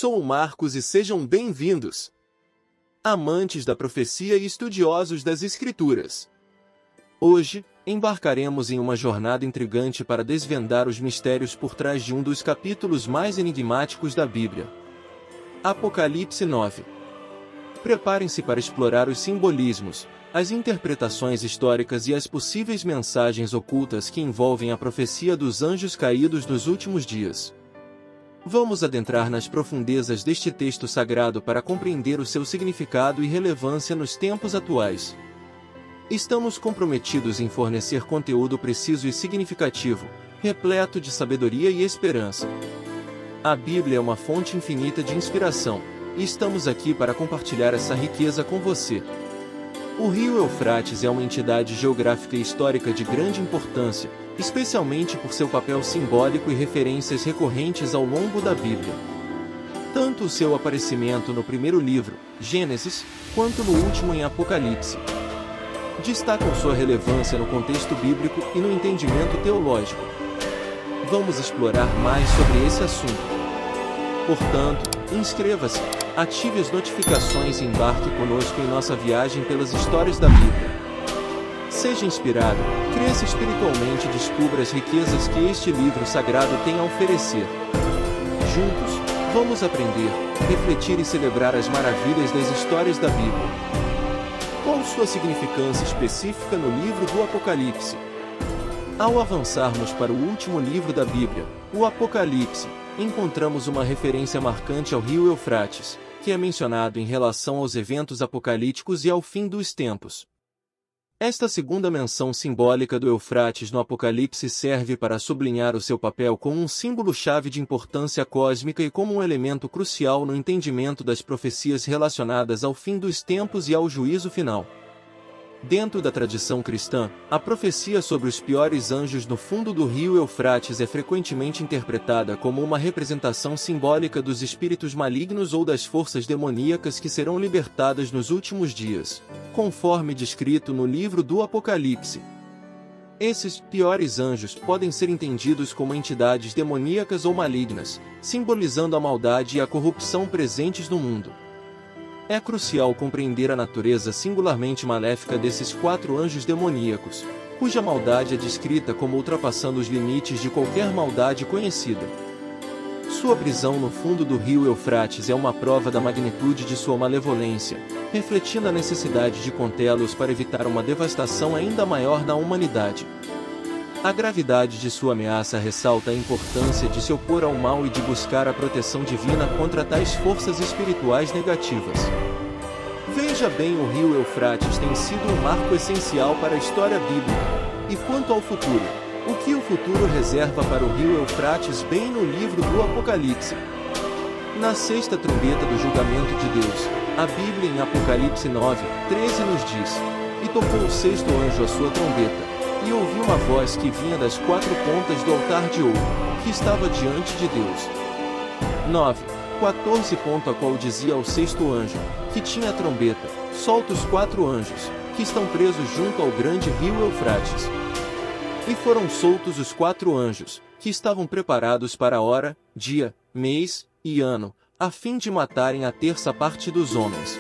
Sou o Marcos e sejam bem-vindos, amantes da profecia e estudiosos das Escrituras. Hoje, embarcaremos em uma jornada intrigante para desvendar os mistérios por trás de um dos capítulos mais enigmáticos da Bíblia. Apocalipse 9. Preparem-se para explorar os simbolismos, as interpretações históricas e as possíveis mensagens ocultas que envolvem a profecia dos anjos caídos nos últimos dias. Vamos adentrar nas profundezas deste texto sagrado para compreender o seu significado e relevância nos tempos atuais. Estamos comprometidos em fornecer conteúdo preciso e significativo, repleto de sabedoria e esperança. A Bíblia é uma fonte infinita de inspiração, e estamos aqui para compartilhar essa riqueza com você. O rio Eufrates é uma entidade geográfica e histórica de grande importância, especialmente por seu papel simbólico e referências recorrentes ao longo da Bíblia. Tanto o seu aparecimento no primeiro livro, Gênesis, quanto no último em Apocalipse destacam sua relevância no contexto bíblico e no entendimento teológico. Vamos explorar mais sobre esse assunto. Portanto, inscreva-se, ative as notificações e embarque conosco em nossa viagem pelas histórias da Bíblia. Seja inspirado, cresça espiritualmente e descubra as riquezas que este livro sagrado tem a oferecer. Juntos, vamos aprender, refletir e celebrar as maravilhas das histórias da Bíblia. Qual sua significância específica no livro do Apocalipse? Ao avançarmos para o último livro da Bíblia, o Apocalipse, encontramos uma referência marcante ao rio Eufrates, que é mencionado em relação aos eventos apocalípticos e ao fim dos tempos. Esta segunda menção simbólica do Eufrates no Apocalipse serve para sublinhar o seu papel como um símbolo-chave de importância cósmica e como um elemento crucial no entendimento das profecias relacionadas ao fim dos tempos e ao juízo final. Dentro da tradição cristã, a profecia sobre os piores anjos no fundo do rio Eufrates é frequentemente interpretada como uma representação simbólica dos espíritos malignos ou das forças demoníacas que serão libertadas nos últimos dias, conforme descrito no livro do Apocalipse. Esses piores anjos podem ser entendidos como entidades demoníacas ou malignas, simbolizando a maldade e a corrupção presentes no mundo. É crucial compreender a natureza singularmente maléfica desses 4 anjos demoníacos, cuja maldade é descrita como ultrapassando os limites de qualquer maldade conhecida. Sua prisão no fundo do rio Eufrates é uma prova da magnitude de sua malevolência, refletindo a necessidade de contê-los para evitar uma devastação ainda maior na humanidade. A gravidade de sua ameaça ressalta a importância de se opor ao mal e de buscar a proteção divina contra tais forças espirituais negativas. Veja bem, o rio Eufrates tem sido um marco essencial para a história bíblica. E quanto ao futuro? O que o futuro reserva para o rio Eufrates bem no livro do Apocalipse? Na sexta trombeta do julgamento de Deus, a Bíblia em Apocalipse 9:13 nos diz: "E tocou o sexto anjo a sua trombeta, e ouvi uma voz que vinha das 4 pontas do altar de ouro, que estava diante de Deus." 9:14 A qual dizia ao sexto anjo, que tinha a trombeta: "Solta os 4 anjos, que estão presos junto ao grande rio Eufrates." E foram soltos os 4 anjos, que estavam preparados para a hora, dia, mês e ano, a fim de matarem a terça parte dos homens.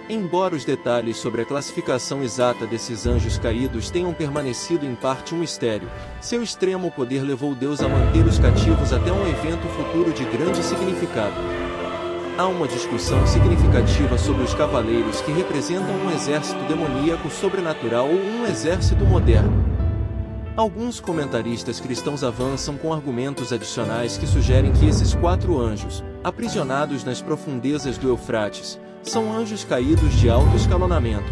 Embora os detalhes sobre a classificação exata desses anjos caídos tenham permanecido em parte um mistério, seu extremo poder levou Deus a manter os cativos até um evento futuro de grande significado. Há uma discussão significativa sobre os cavaleiros que representam um exército demoníaco sobrenatural ou um exército moderno. Alguns comentaristas cristãos avançam com argumentos adicionais que sugerem que esses 4 anjos, aprisionados nas profundezas do Eufrates, são anjos caídos de alto escalonamento.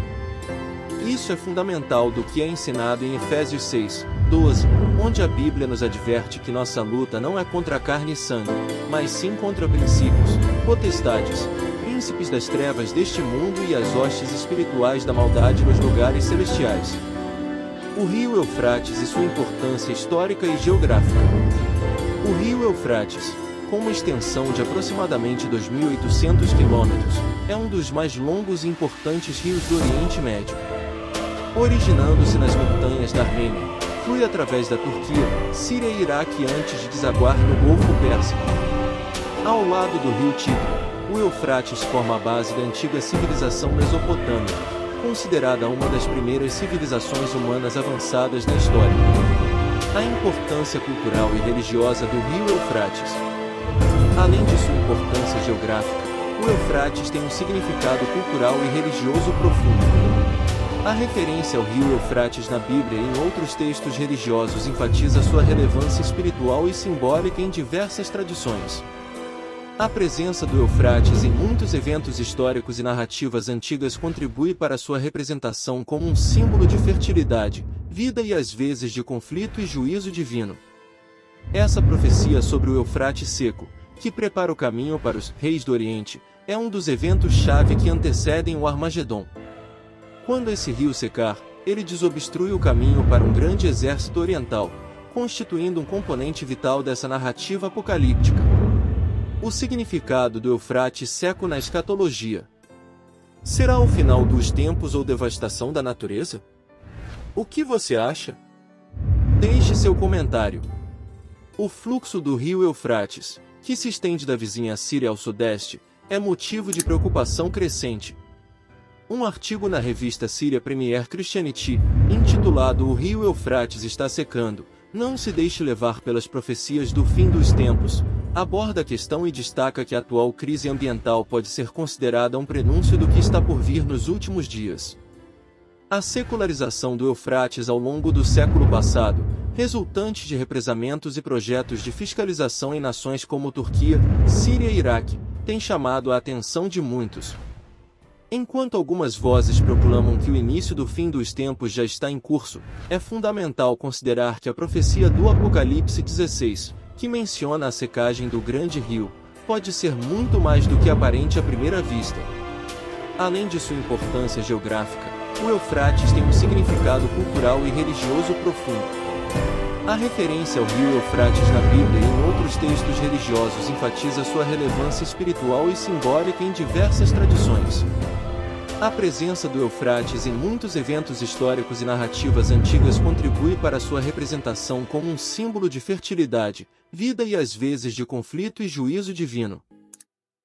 Isso é fundamental do que é ensinado em Efésios 6:12, onde a Bíblia nos adverte que nossa luta não é contra carne e sangue, mas sim contra princípios, potestades, príncipes das trevas deste mundo e as hostes espirituais da maldade nos lugares celestiais. O rio Eufrates e sua importância histórica e geográfica. O rio Eufrates, com uma extensão de aproximadamente 2.800 quilômetros, é um dos mais longos e importantes rios do Oriente Médio. Originando-se nas montanhas da Armênia, flui através da Turquia, Síria e Iraque antes de desaguar no Golfo Pérsico. Ao lado do rio Tigre, o Eufrates forma a base da antiga civilização mesopotâmica, considerada uma das primeiras civilizações humanas avançadas da história. A importância cultural e religiosa do rio Eufrates. Além de sua importância geográfica, o Eufrates tem um significado cultural e religioso profundo. A referência ao rio Eufrates na Bíblia e em outros textos religiosos enfatiza sua relevância espiritual e simbólica em diversas tradições. A presença do Eufrates em muitos eventos históricos e narrativas antigas contribui para sua representação como um símbolo de fertilidade, vida e às vezes de conflito e juízo divino. Essa profecia sobre o Eufrates seco, que prepara o caminho para os reis do Oriente, é um dos eventos-chave que antecedem o Armagedon. Quando esse rio secar, ele desobstrui o caminho para um grande exército oriental, constituindo um componente vital dessa narrativa apocalíptica. O significado do Eufrates seco na escatologia. Será o final dos tempos ou devastação da natureza? O que você acha? Deixe seu comentário. O fluxo do rio Eufrates, que se estende da vizinha Síria ao sudeste, é motivo de preocupação crescente. Um artigo na revista Syria Premier Christianity, intitulado O Rio Eufrates está secando, não se deixe levar pelas profecias do fim dos tempos, aborda a questão e destaca que a atual crise ambiental pode ser considerada um prenúncio do que está por vir nos últimos dias. A secularização do Eufrates ao longo do século passado, resultante de represamentos e projetos de fiscalização em nações como Turquia, Síria e Iraque, tem chamado a atenção de muitos. Enquanto algumas vozes proclamam que o início do fim dos tempos já está em curso, é fundamental considerar que a profecia do Apocalipse 16, que menciona a secagem do grande rio, pode ser muito mais do que aparente à primeira vista. Além de sua importância geográfica, o Eufrates tem um significado cultural e religioso profundo. A referência ao rio Eufrates na Bíblia e em outros textos religiosos enfatiza sua relevância espiritual e simbólica em diversas tradições. A presença do Eufrates em muitos eventos históricos e narrativas antigas contribui para sua representação como um símbolo de fertilidade, vida e às vezes de conflito e juízo divino.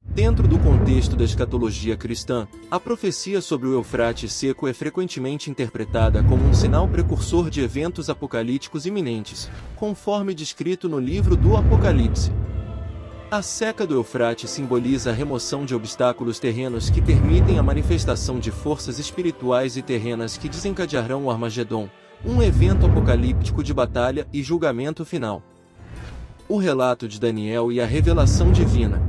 Dentro do contexto da escatologia cristã, a profecia sobre o Eufrates seco é frequentemente interpretada como um sinal precursor de eventos apocalípticos iminentes, conforme descrito no livro do Apocalipse. A seca do Eufrates simboliza a remoção de obstáculos terrenos que permitem a manifestação de forças espirituais e terrenas que desencadearão o Armagedon, um evento apocalíptico de batalha e julgamento final. O relato de Daniel e a revelação divina.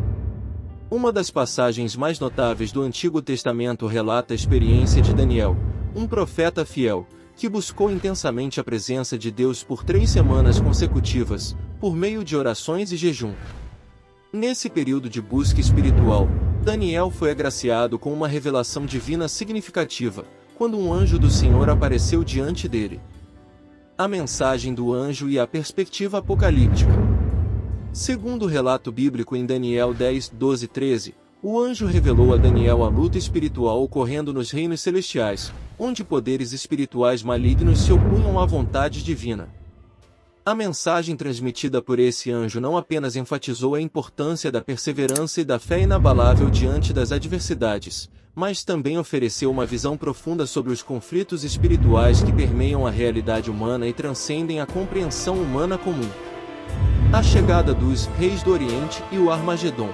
Uma das passagens mais notáveis do Antigo Testamento relata a experiência de Daniel, um profeta fiel, que buscou intensamente a presença de Deus por 3 semanas consecutivas, por meio de orações e jejum. Nesse período de busca espiritual, Daniel foi agraciado com uma revelação divina significativa, quando um anjo do Senhor apareceu diante dele. A mensagem do anjo e a perspectiva apocalíptica. Segundo o relato bíblico em Daniel 10, 12 e 13, o anjo revelou a Daniel a luta espiritual ocorrendo nos reinos celestiais, onde poderes espirituais malignos se opunham à vontade divina. A mensagem transmitida por esse anjo não apenas enfatizou a importância da perseverança e da fé inabalável diante das adversidades, mas também ofereceu uma visão profunda sobre os conflitos espirituais que permeiam a realidade humana e transcendem a compreensão humana comum. A chegada dos reis do Oriente e o Armagedon.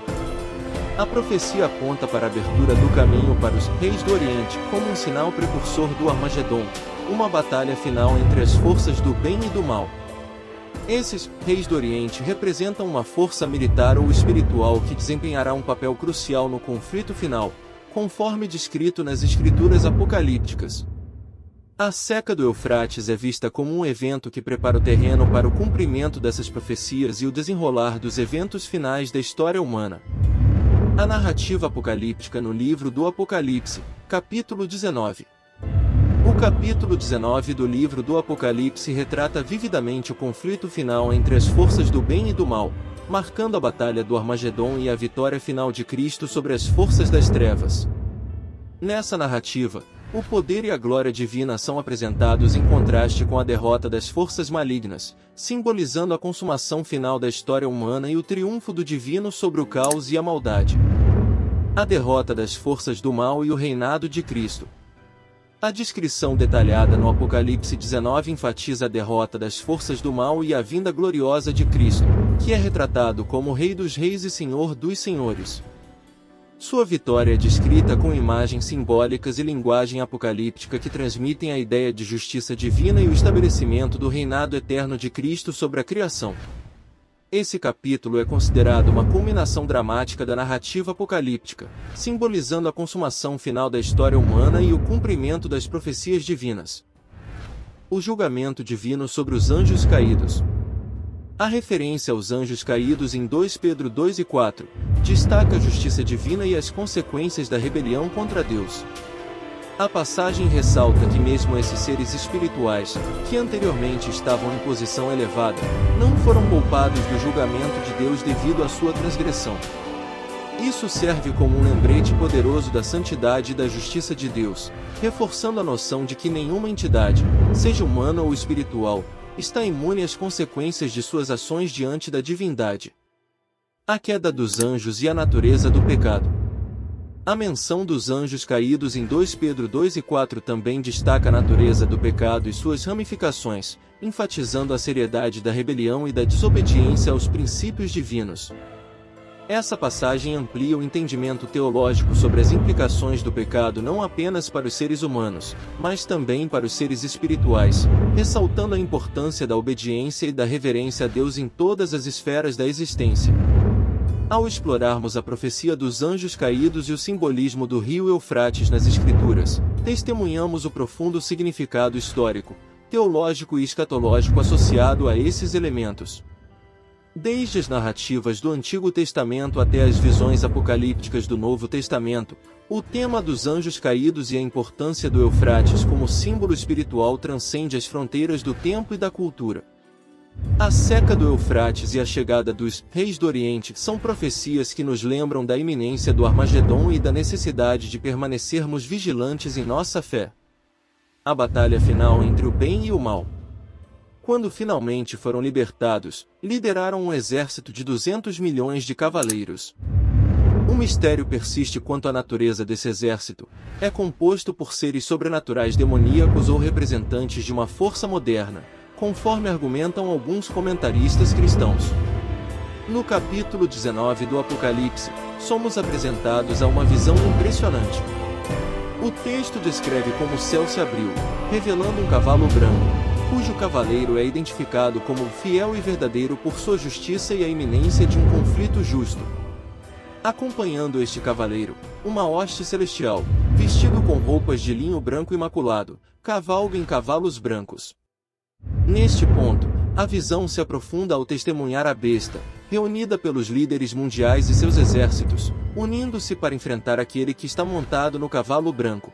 A profecia aponta para a abertura do caminho para os reis do Oriente como um sinal precursor do Armagedon, uma batalha final entre as forças do bem e do mal. Esses reis do Oriente representam uma força militar ou espiritual que desempenhará um papel crucial no conflito final, conforme descrito nas escrituras apocalípticas. A seca do Eufrates é vista como um evento que prepara o terreno para o cumprimento dessas profecias e o desenrolar dos eventos finais da história humana. A narrativa apocalíptica no livro do Apocalipse, capítulo 19. O capítulo 19 do livro do Apocalipse retrata vividamente o conflito final entre as forças do bem e do mal, marcando a batalha do Armagedon e a vitória final de Cristo sobre as forças das trevas. Nessa narrativa, O poder e a glória divina são apresentados em contraste com a derrota das forças malignas, simbolizando a consumação final da história humana e o triunfo do divino sobre o caos e a maldade. A derrota das forças do mal e o reinado de Cristo. A descrição detalhada no Apocalipse 19 enfatiza a derrota das forças do mal e a vinda gloriosa de Cristo, que é retratado como Rei dos Reis e Senhor dos Senhores. Sua vitória é descrita com imagens simbólicas e linguagem apocalíptica que transmitem a ideia de justiça divina e o estabelecimento do reinado eterno de Cristo sobre a criação. Esse capítulo é considerado uma culminação dramática da narrativa apocalíptica, simbolizando a consumação final da história humana e o cumprimento das profecias divinas. O julgamento divino sobre os anjos caídos. A referência aos anjos caídos em 2 Pedro 2 e 4 destaca a justiça divina e as consequências da rebelião contra Deus. A passagem ressalta que mesmo esses seres espirituais, que anteriormente estavam em posição elevada, não foram poupados do julgamento de Deus devido à sua transgressão. Isso serve como um lembrete poderoso da santidade e da justiça de Deus, reforçando a noção de que nenhuma entidade, seja humana ou espiritual, está imune às consequências de suas ações diante da divindade. A queda dos anjos e a natureza do pecado. A menção dos anjos caídos em 2 Pedro 2 e 4 também destaca a natureza do pecado e suas ramificações, enfatizando a seriedade da rebelião e da desobediência aos princípios divinos. Essa passagem amplia o entendimento teológico sobre as implicações do pecado não apenas para os seres humanos, mas também para os seres espirituais, ressaltando a importância da obediência e da reverência a Deus em todas as esferas da existência. Ao explorarmos a profecia dos anjos caídos e o simbolismo do rio Eufrates nas Escrituras, testemunhamos o profundo significado histórico, teológico e escatológico associado a esses elementos. Desde as narrativas do Antigo Testamento até as visões apocalípticas do Novo Testamento, o tema dos anjos caídos e a importância do Eufrates como símbolo espiritual transcende as fronteiras do tempo e da cultura. A seca do Eufrates e a chegada dos reis do Oriente são profecias que nos lembram da iminência do Armagedom e da necessidade de permanecermos vigilantes em nossa fé. A batalha final entre o bem e o mal. Quando finalmente foram libertados, lideraram um exército de 200 milhões de cavaleiros. Um mistério persiste quanto à natureza desse exército. É composto por seres sobrenaturais demoníacos ou representantes de uma força moderna, conforme argumentam alguns comentaristas cristãos. No capítulo 19 do Apocalipse, somos apresentados a uma visão impressionante. O texto descreve como o céu se abriu, revelando um cavalo branco, cujo cavaleiro é identificado como fiel e verdadeiro por sua justiça e a iminência de um conflito justo. Acompanhando este cavaleiro, uma hoste celestial, vestido com roupas de linho branco imaculado, cavalga em cavalos brancos. Neste ponto, a visão se aprofunda ao testemunhar a besta, reunida pelos líderes mundiais e seus exércitos, unindo-se para enfrentar aquele que está montado no cavalo branco.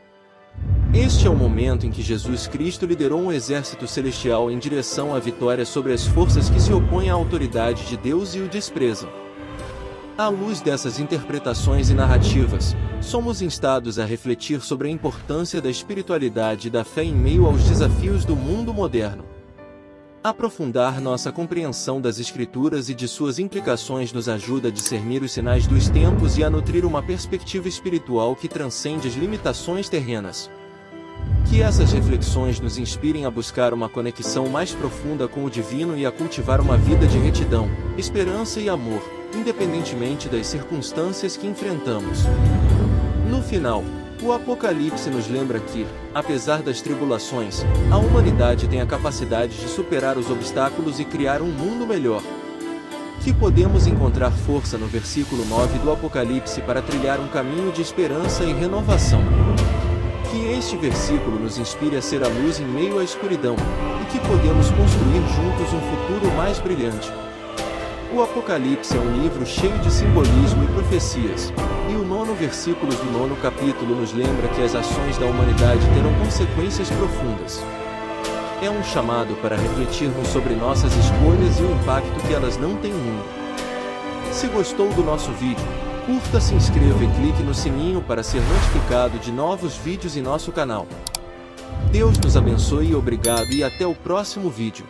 Este é o momento em que Jesus Cristo liderou um exército celestial em direção à vitória sobre as forças que se opõem à autoridade de Deus e o desprezam. À luz dessas interpretações e narrativas, somos instados a refletir sobre a importância da espiritualidade e da fé em meio aos desafios do mundo moderno. Aprofundar nossa compreensão das Escrituras e de suas implicações nos ajuda a discernir os sinais dos tempos e a nutrir uma perspectiva espiritual que transcende as limitações terrenas. Que essas reflexões nos inspirem a buscar uma conexão mais profunda com o divino e a cultivar uma vida de retidão, esperança e amor, independentemente das circunstâncias que enfrentamos. No final, o Apocalipse nos lembra que, apesar das tribulações, a humanidade tem a capacidade de superar os obstáculos e criar um mundo melhor. Que podemos encontrar força no versículo 9 do Apocalipse para trilhar um caminho de esperança e renovação. Que este versículo nos inspire a ser a luz em meio à escuridão, e que podemos construir juntos um futuro mais brilhante. O Apocalipse é um livro cheio de simbolismo e profecias, e o 9º versículo do 9º capítulo nos lembra que as ações da humanidade terão consequências profundas. É um chamado para refletirmos sobre nossas escolhas e o impacto que elas não têm no mundo. Se gostou do nosso vídeo, Curta, se inscreva e clique no sininho para ser notificado de novos vídeos em nosso canal. Deus nos abençoe e obrigado e até o próximo vídeo.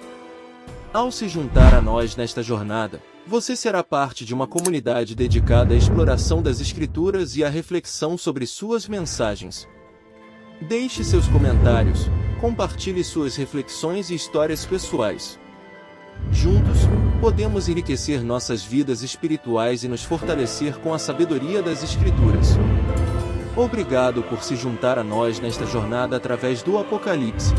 Ao se juntar a nós nesta jornada, você será parte de uma comunidade dedicada à exploração das Escrituras e à reflexão sobre suas mensagens. Deixe seus comentários, compartilhe suas reflexões e histórias pessoais. Juntos, podemos enriquecer nossas vidas espirituais e nos fortalecer com a sabedoria das Escrituras. Obrigado por se juntar a nós nesta jornada através do Apocalipse.